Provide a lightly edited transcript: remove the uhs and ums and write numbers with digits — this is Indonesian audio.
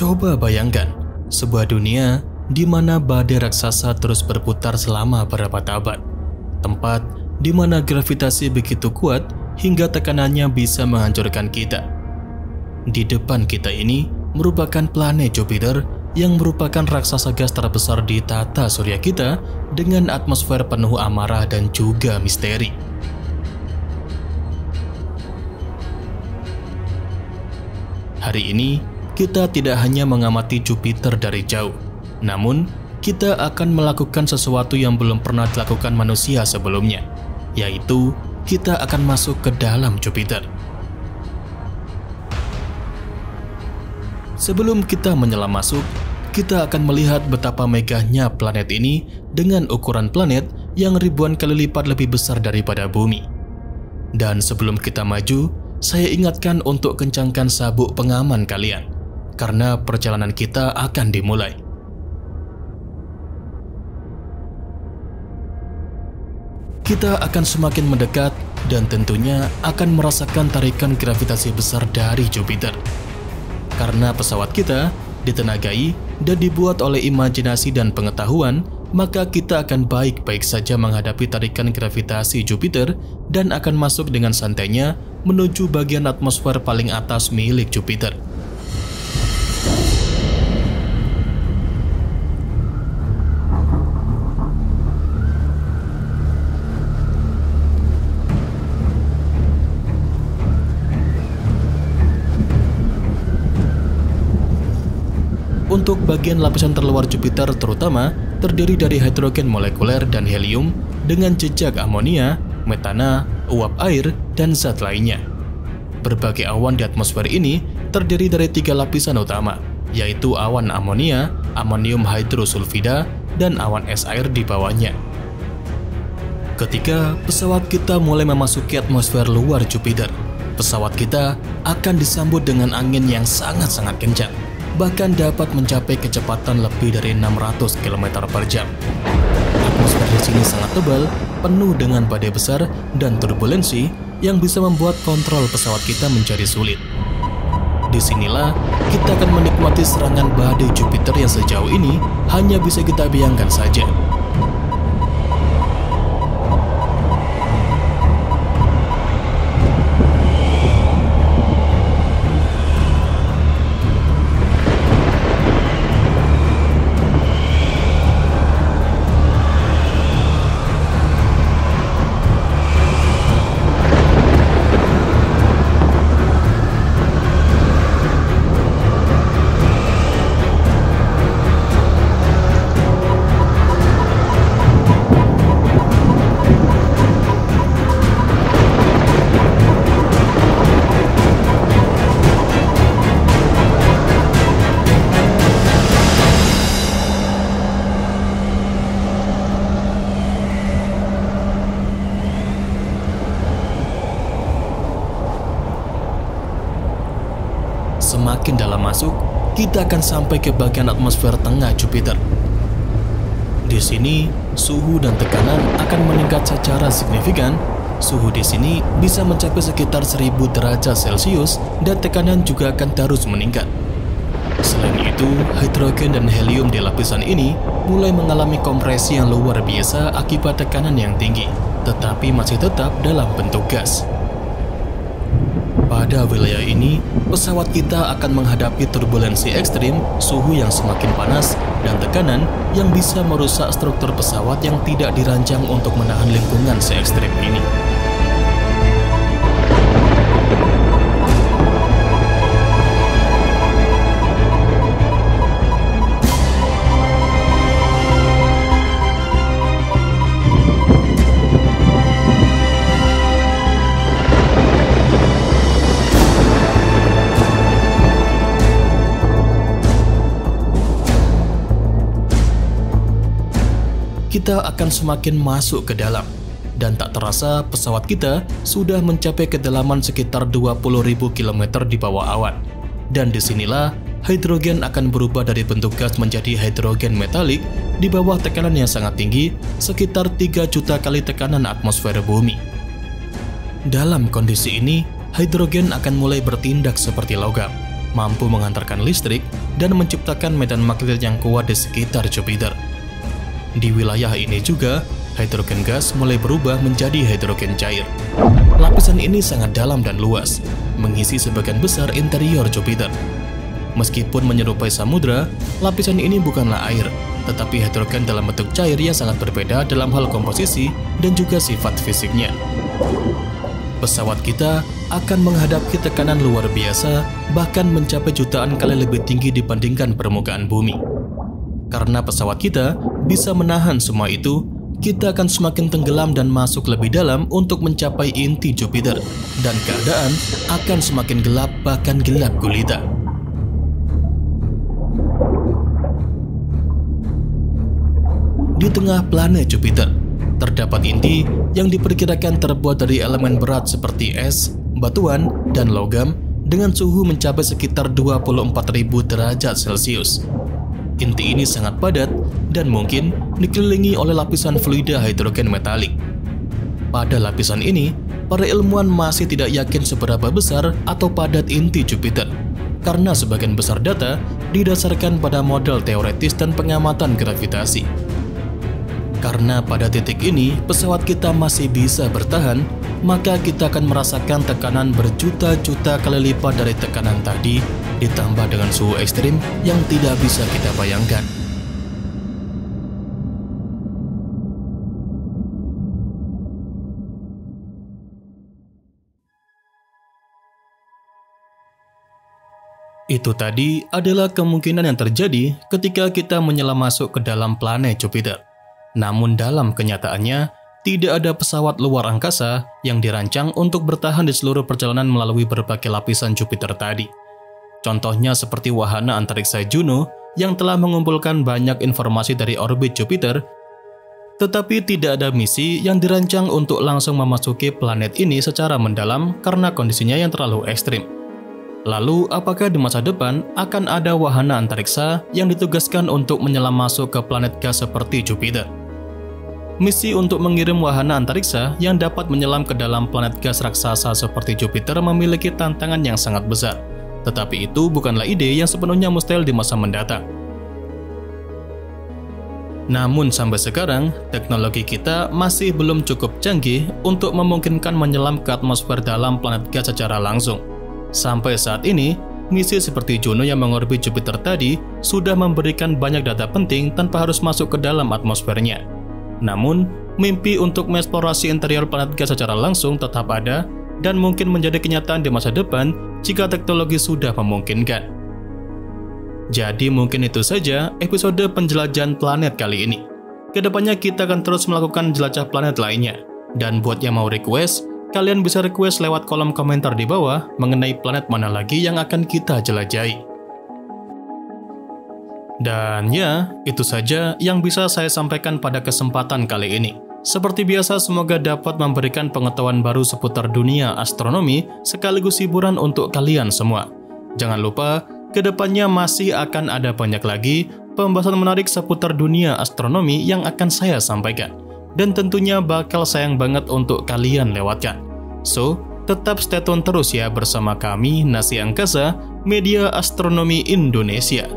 Coba bayangkan, sebuah dunia di mana badai raksasa terus berputar selama berabad-abad. Tempat di mana gravitasi begitu kuat hingga tekanannya bisa menghancurkan kita. Di depan kita ini merupakan planet Jupiter yang merupakan raksasa gas terbesar di tata surya kita dengan atmosfer penuh amarah dan juga misteri. Hari ini, kita tidak hanya mengamati Jupiter dari jauh, namun kita akan melakukan sesuatu yang belum pernah dilakukan manusia sebelumnya, yaitu kita akan masuk ke dalam Jupiter. Sebelum kita menyelam masuk, kita akan melihat betapa megahnya planet ini dengan ukuran planet yang ribuan kali lipat lebih besar daripada bumi. Dan sebelum kita maju, saya ingatkan untuk kencangkan sabuk pengaman kalian, karena perjalanan kita akan dimulai. Kita akan semakin mendekat dan tentunya akan merasakan tarikan gravitasi besar dari Jupiter. Karena pesawat kita ditenagai dan dibuat oleh imajinasi dan pengetahuan, maka kita akan baik-baik saja menghadapi tarikan gravitasi Jupiter dan akan masuk dengan santainya menuju bagian atmosfer paling atas milik Jupiter. Untuk bagian lapisan terluar Jupiter terutama terdiri dari hidrogen molekuler dan helium dengan jejak amonia, metana, uap air, dan zat lainnya. Berbagai awan di atmosfer ini terdiri dari 3 lapisan utama, yaitu awan amonia, amonium hidrosulfida, dan awan es air di bawahnya. Ketika pesawat kita mulai memasuki atmosfer luar Jupiter, pesawat kita akan disambut dengan angin yang sangat-sangat kencang, bahkan dapat mencapai kecepatan lebih dari 600 km per jam. Atmosfer di sini sangat tebal, penuh dengan badai besar dan turbulensi yang bisa membuat kontrol pesawat kita menjadi sulit. Disinilah kita akan menikmati serangan badai Jupiter yang sejauh ini hanya bisa kita bayangkan saja. Semakin dalam masuk, kita akan sampai ke bagian atmosfer tengah Jupiter. Di sini, suhu dan tekanan akan meningkat secara signifikan. Suhu di sini bisa mencapai sekitar 1000 derajat Celcius dan tekanan juga akan terus meningkat. Selain itu, hidrogen dan helium di lapisan ini mulai mengalami kompresi yang luar biasa akibat tekanan yang tinggi, tetapi masih tetap dalam bentuk gas. Pada wilayah ini, pesawat kita akan menghadapi turbulensi ekstrim, suhu yang semakin panas, dan tekanan yang bisa merusak struktur pesawat yang tidak dirancang untuk menahan lingkungan se-ekstrim ini. Kita akan semakin masuk ke dalam, dan tak terasa pesawat kita sudah mencapai kedalaman sekitar 20.000 km di bawah awan. Dan disinilah hidrogen akan berubah dari bentuk gas menjadi hidrogen metalik di bawah tekanan yang sangat tinggi, sekitar 3 juta kali tekanan atmosfer bumi. Dalam kondisi ini, hidrogen akan mulai bertindak seperti logam. mampu menghantarkan listrik, dan menciptakan medan magnetit yang kuat di sekitar Jupiter. Di wilayah ini juga, hidrogen gas mulai berubah menjadi hidrogen cair. Lapisan ini sangat dalam dan luas, mengisi sebagian besar interior Jupiter. Meskipun menyerupai samudra, lapisan ini bukanlah air, tetapi hidrogen dalam bentuk cair yang sangat berbeda dalam hal komposisi dan juga sifat fisiknya. Pesawat kita akan menghadapi tekanan luar biasa, bahkan mencapai jutaan kali lebih tinggi dibandingkan permukaan bumi. Karena pesawat kita bisa menahan semua itu, kita akan semakin tenggelam dan masuk lebih dalam untuk mencapai inti Jupiter, dan keadaan akan semakin gelap, bahkan gelap gulita. Di tengah planet Jupiter, terdapat inti yang diperkirakan terbuat dari elemen berat seperti es, batuan, dan logam dengan suhu mencapai sekitar 24.000 derajat Celcius. Inti ini sangat padat dan mungkin dikelilingi oleh lapisan fluida hidrogen metalik. Pada lapisan ini, para ilmuwan masih tidak yakin seberapa besar atau padat inti Jupiter, karena sebagian besar data didasarkan pada model teoretis dan pengamatan gravitasi. Karena pada titik ini pesawat kita masih bisa bertahan, maka kita akan merasakan tekanan berjuta-juta kali lipat dari tekanan tadi, ditambah dengan suhu ekstrim yang tidak bisa kita bayangkan. Itu tadi adalah kemungkinan yang terjadi ketika kita menyelam masuk ke dalam planet Jupiter. Namun dalam kenyataannya, tidak ada pesawat luar angkasa yang dirancang untuk bertahan di seluruh perjalanan melalui berbagai lapisan Jupiter tadi. Contohnya seperti wahana antariksa Juno yang telah mengumpulkan banyak informasi dari orbit Jupiter, tetapi tidak ada misi yang dirancang untuk langsung memasuki planet ini secara mendalam karena kondisinya yang terlalu ekstrim. Lalu, apakah di masa depan akan ada wahana antariksa yang ditugaskan untuk menyelam masuk ke planet gas seperti Jupiter? Misi untuk mengirim wahana antariksa yang dapat menyelam ke dalam planet gas raksasa seperti Jupiter memiliki tantangan yang sangat besar. Tetapi itu bukanlah ide yang sepenuhnya mustahil di masa mendatang. Namun sampai sekarang, teknologi kita masih belum cukup canggih untuk memungkinkan menyelam ke atmosfer dalam planet gas secara langsung. Sampai saat ini, misi seperti Juno yang mengorbit Jupiter tadi sudah memberikan banyak data penting tanpa harus masuk ke dalam atmosfernya. Namun, mimpi untuk mengeksplorasi interior planet gas secara langsung tetap ada dan mungkin menjadi kenyataan di masa depan jika teknologi sudah memungkinkan. Jadi mungkin itu saja episode penjelajahan planet kali ini. Kedepannya kita akan terus melakukan jelajah planet lainnya. Dan buat yang mau request, kalian bisa request lewat kolom komentar di bawah mengenai planet mana lagi yang akan kita jelajahi. Dan ya, itu saja yang bisa saya sampaikan pada kesempatan kali ini. Seperti biasa, semoga dapat memberikan pengetahuan baru seputar dunia astronomi sekaligus hiburan untuk kalian semua. Jangan lupa, kedepannya masih akan ada banyak lagi pembahasan menarik seputar dunia astronomi yang akan saya sampaikan. Dan tentunya bakal sayang banget untuk kalian lewatkan. So, tetap stay tune terus ya bersama kami, Nasi Angkasa, Media Astronomi Indonesia.